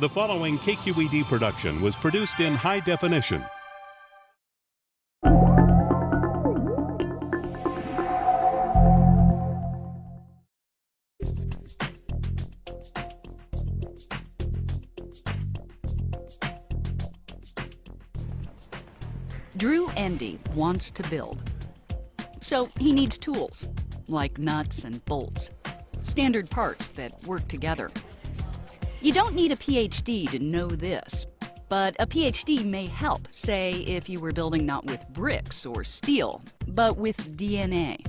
The following KQED production was produced in high definition. Drew Endy wants to build. So he needs tools, like nuts and bolts, standard parts that work together. You don't need a PhD to know this, but a PhD may help, say, if you were building not with bricks or steel, but with DNA.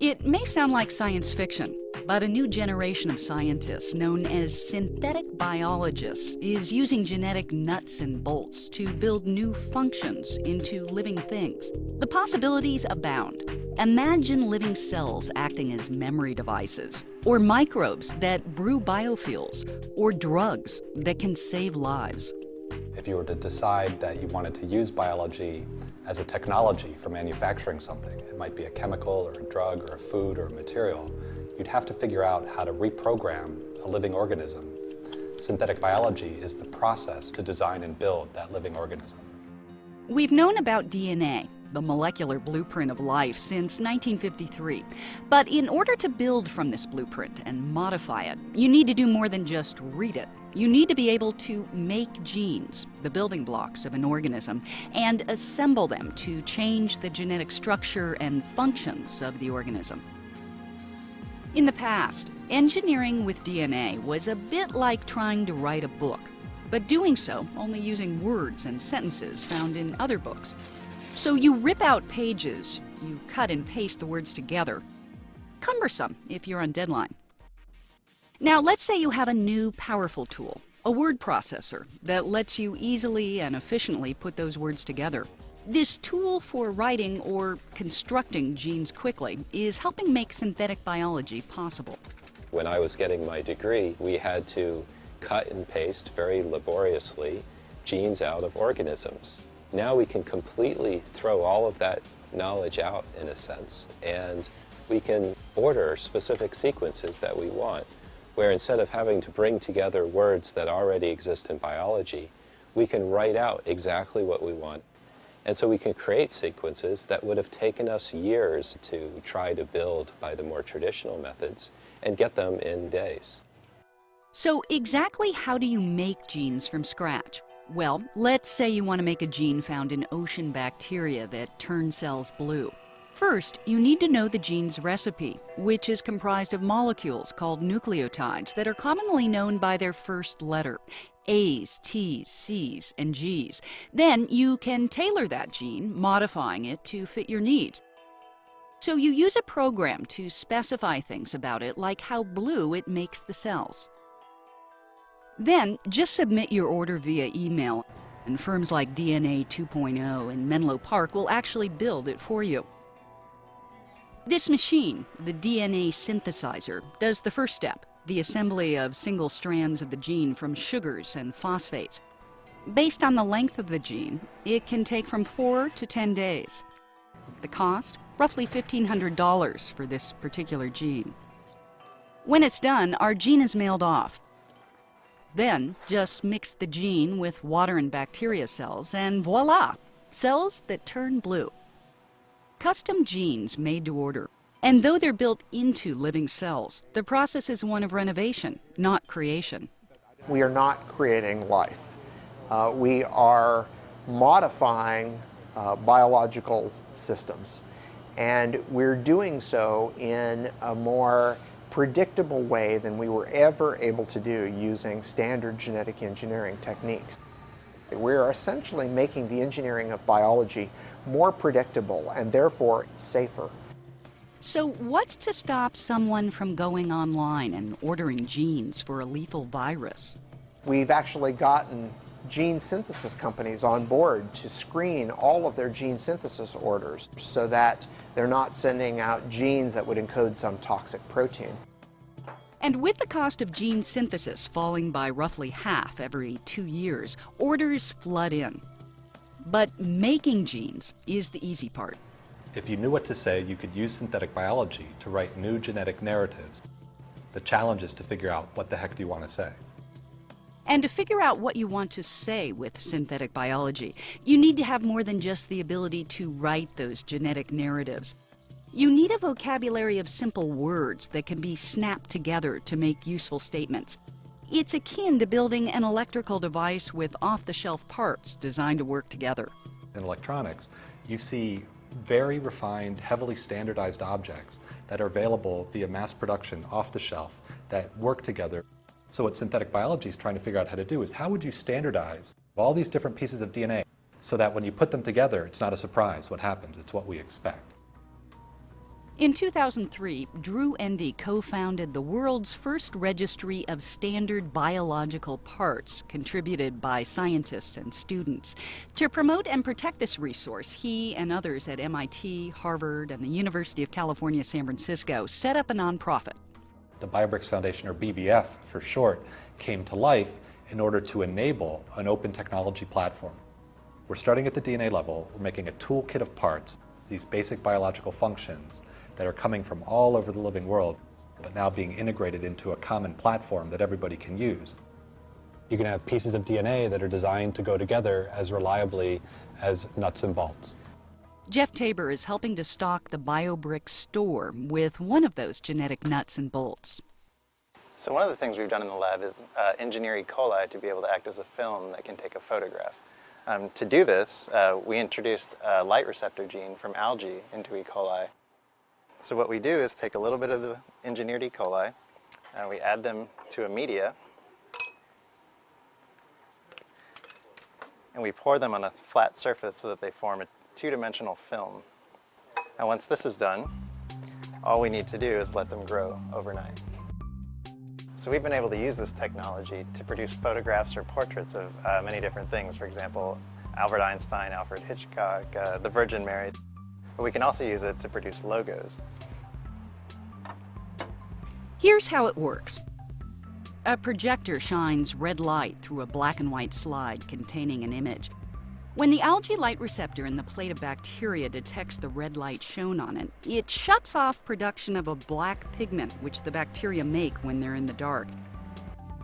It may sound like science fiction, but a new generation of scientists known as synthetic biologists is using genetic nuts and bolts to build new functions into living things. The possibilities abound. Imagine living cells acting as memory devices, or microbes that brew biofuels, or drugs that can save lives. If you were to decide that you wanted to use biology as a technology for manufacturing something, it might be a chemical or a drug or a food or a material, you'd have to figure out how to reprogram a living organism. Synthetic biology is the process to design and build that living organism. We've known about DNA, the molecular blueprint of life, since 1953. But in order to build from this blueprint and modify it, you need to do more than just read it. You need to be able to make genes, the building blocks of an organism, and assemble them to change the genetic structure and functions of the organism. In the past, engineering with DNA was a bit like trying to write a book, but doing so only using words and sentences found in other books. So you rip out pages, you cut and paste the words together. Cumbersome if you're on deadline. Now let's say you have a new powerful tool, a word processor, that lets you easily and efficiently put those words together. This tool for writing or constructing genes quickly is helping make synthetic biology possible. When I was getting my degree, we had to cut and paste very laboriously genes out of organisms. Now we can completely throw all of that knowledge out, in a sense, and we can order specific sequences that we want, where instead of having to bring together words that already exist in biology, we can write out exactly what we want. And so we can create sequences that would have taken us years to try to build by the more traditional methods and get them in days. So exactly how do you make genes from scratch? Well, let's say you want to make a gene found in ocean bacteria that turn cells blue. First, you need to know the gene's recipe, which is comprised of molecules called nucleotides that are commonly known by their first letter, A's, T's, C's, and G's. Then you can tailor that gene, modifying it to fit your needs. So you use a program to specify things about it, like how blue it makes the cells. Then, just submit your order via email, and firms like DNA 2.0 and Menlo Park will actually build it for you. This machine, the DNA synthesizer, does the first step, the assembly of single strands of the gene from sugars and phosphates. Based on the length of the gene, it can take from 4 to 10 days. The cost? Roughly $1,500 for this particular gene. When it's done, our gene is mailed off. Then, just mix the gene with water and bacteria cells, and voila! Cells that turn blue. Custom genes made to order. And though they're built into living cells, the process is one of renovation, not creation. We are not creating life. We are modifying biological systems. And we're doing so in a more predictable way than we were ever able to do using standard genetic engineering techniques. We're essentially making the engineering of biology more predictable and therefore safer. So what's to stop someone from going online and ordering genes for a lethal virus? We've actually gotten gene synthesis companies on board to screen all of their gene synthesis orders so that they're not sending out genes that would encode some toxic protein. And with the cost of gene synthesis falling by roughly half every 2 years, orders flood in. But making genes is the easy part. If you knew what to say, you could use synthetic biology to write new genetic narratives. The challenge is to figure out what the heck do you want to say. And to figure out what you want to say with synthetic biology, you need to have more than just the ability to write those genetic narratives. You need a vocabulary of simple words that can be snapped together to make useful statements. It's akin to building an electrical device with off-the-shelf parts designed to work together. In electronics, you see very refined, heavily standardized objects that are available via mass production off the shelf that work together. So what synthetic biology is trying to figure out how to do is how would you standardize all these different pieces of DNA so that when you put them together, it's not a surprise what happens, it's what we expect. In 2003, Drew Endy co-founded the world's first registry of standard biological parts, contributed by scientists and students. To promote and protect this resource, he and others at MIT, Harvard, and the University of California, San Francisco set up a nonprofit. The BioBricks Foundation, or BBF for short, came to life in order to enable an open technology platform. We're starting at the DNA level, we're making a toolkit of parts, these basic biological functions that are coming from all over the living world, but now being integrated into a common platform that everybody can use. You can have pieces of DNA that are designed to go together as reliably as nuts and bolts. Jeff Tabor is helping to stock the BioBricks store with one of those genetic nuts and bolts. So one of the things we've done in the lab is engineer E. coli to be able to act as a film that can take a photograph. To do this, we introduced a light receptor gene from algae into E. coli. So what we do is take a little bit of the engineered E. coli, we add them to a media, and we pour them on a flat surface so that they form a two-dimensional film. Now once this is done, all we need to do is let them grow overnight. So we've been able to use this technology to produce photographs or portraits of many different things. For example, Albert Einstein, Alfred Hitchcock, the Virgin Mary. But we can also use it to produce logos. Here's how it works. A projector shines red light through a black and white slide containing an image. When the algae light receptor in the plate of bacteria detects the red light shown on it, it shuts off production of a black pigment which the bacteria make when they're in the dark.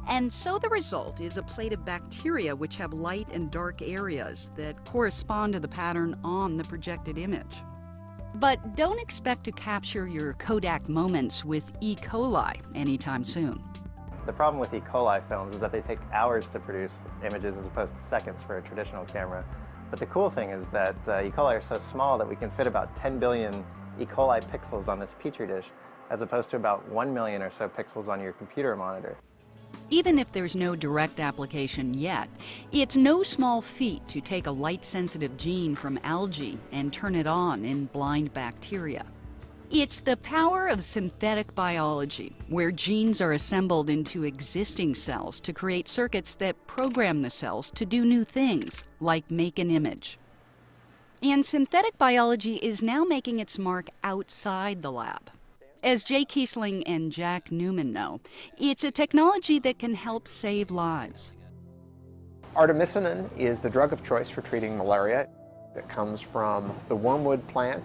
And so the result is a plate of bacteria which have light and dark areas that correspond to the pattern on the projected image. But don't expect to capture your Kodak moments with E. coli anytime soon. The problem with E. coli films is that they take hours to produce images as opposed to seconds for a traditional camera. But the cool thing is that E. coli are so small that we can fit about 10 billion E. coli pixels on this petri dish, as opposed to about 1 million or so pixels on your computer monitor. Even if there's no direct application yet, it's no small feat to take a light-sensitive gene from algae and turn it on in blind bacteria. It's the power of synthetic biology, where genes are assembled into existing cells to create circuits that program the cells to do new things, like make an image. And synthetic biology is now making its mark outside the lab. As Jay Kiesling and Jack Newman know, it's a technology that can help save lives. Artemisinin is the drug of choice for treating malaria. It comes from the wormwood plant.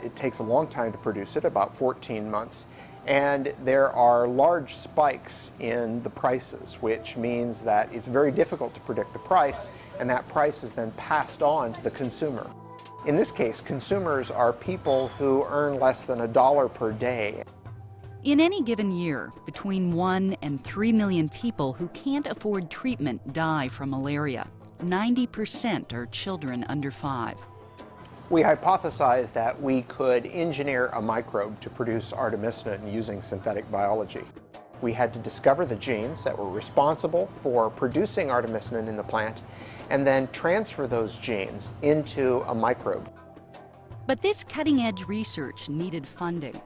It takes a long time to produce it, about 14 months. And there are large spikes in the prices, which means that it's very difficult to predict the price, and that price is then passed on to the consumer. In this case, consumers are people who earn less than $1 per day. In any given year, between 1 and 3 million people who can't afford treatment die from malaria. 90% are children under 5. We hypothesized that we could engineer a microbe to produce artemisinin using synthetic biology. We had to discover the genes that were responsible for producing artemisinin in the plant and then transfer those genes into a microbe. But this cutting-edge research needed funding.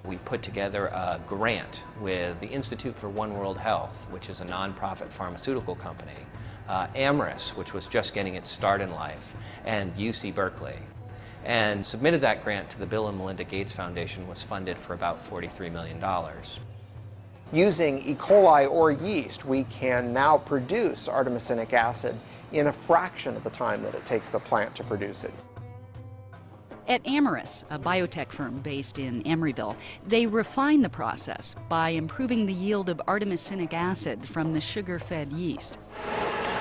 We put together a grant with the Institute for One World Health, which is a nonprofit pharmaceutical company, Amyris, which was just getting its start in life, and UC Berkeley. And submitted that grant to the Bill and Melinda Gates Foundation, was funded for about $43 million. Using E. coli or yeast, we can now produce artemisinic acid in a fraction of the time that it takes the plant to produce it. At Amyris, a biotech firm based in Emeryville, they refine the process by improving the yield of artemisinic acid from the sugar-fed yeast.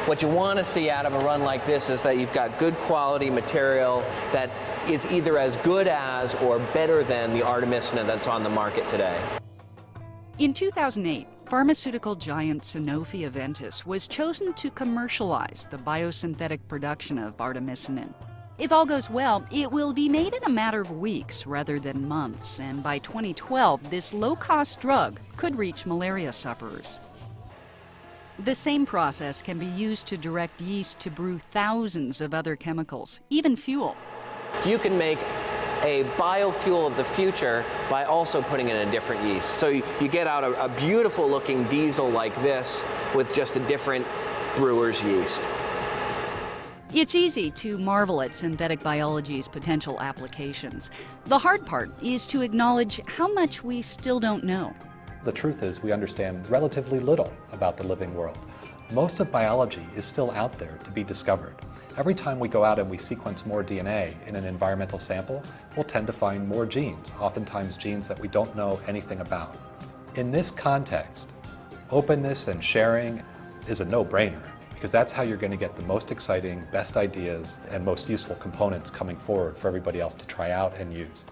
What you want to see out of a run like this is that you've got good quality material that is either as good as or better than the artemisinin that's on the market today. In 2008, pharmaceutical giant Sanofi Aventis was chosen to commercialize the biosynthetic production of artemisinin. If all goes well, it will be made in a matter of weeks rather than months, and by 2012, this low-cost drug could reach malaria sufferers. The same process can be used to direct yeast to brew thousands of other chemicals, even fuel. You can make a biofuel of the future by also putting in a different yeast. So you get out a beautiful looking diesel like this with just a different brewer's yeast. It's easy to marvel at synthetic biology's potential applications. The hard part is to acknowledge how much we still don't know. The truth is we understand relatively little about the living world. Most of biology is still out there to be discovered. Every time we go out and we sequence more DNA in an environmental sample, we'll tend to find more genes, oftentimes genes that we don't know anything about. In this context, openness and sharing is a no-brainer, because that's how you're going to get the most exciting, best ideas, and most useful components coming forward for everybody else to try out and use.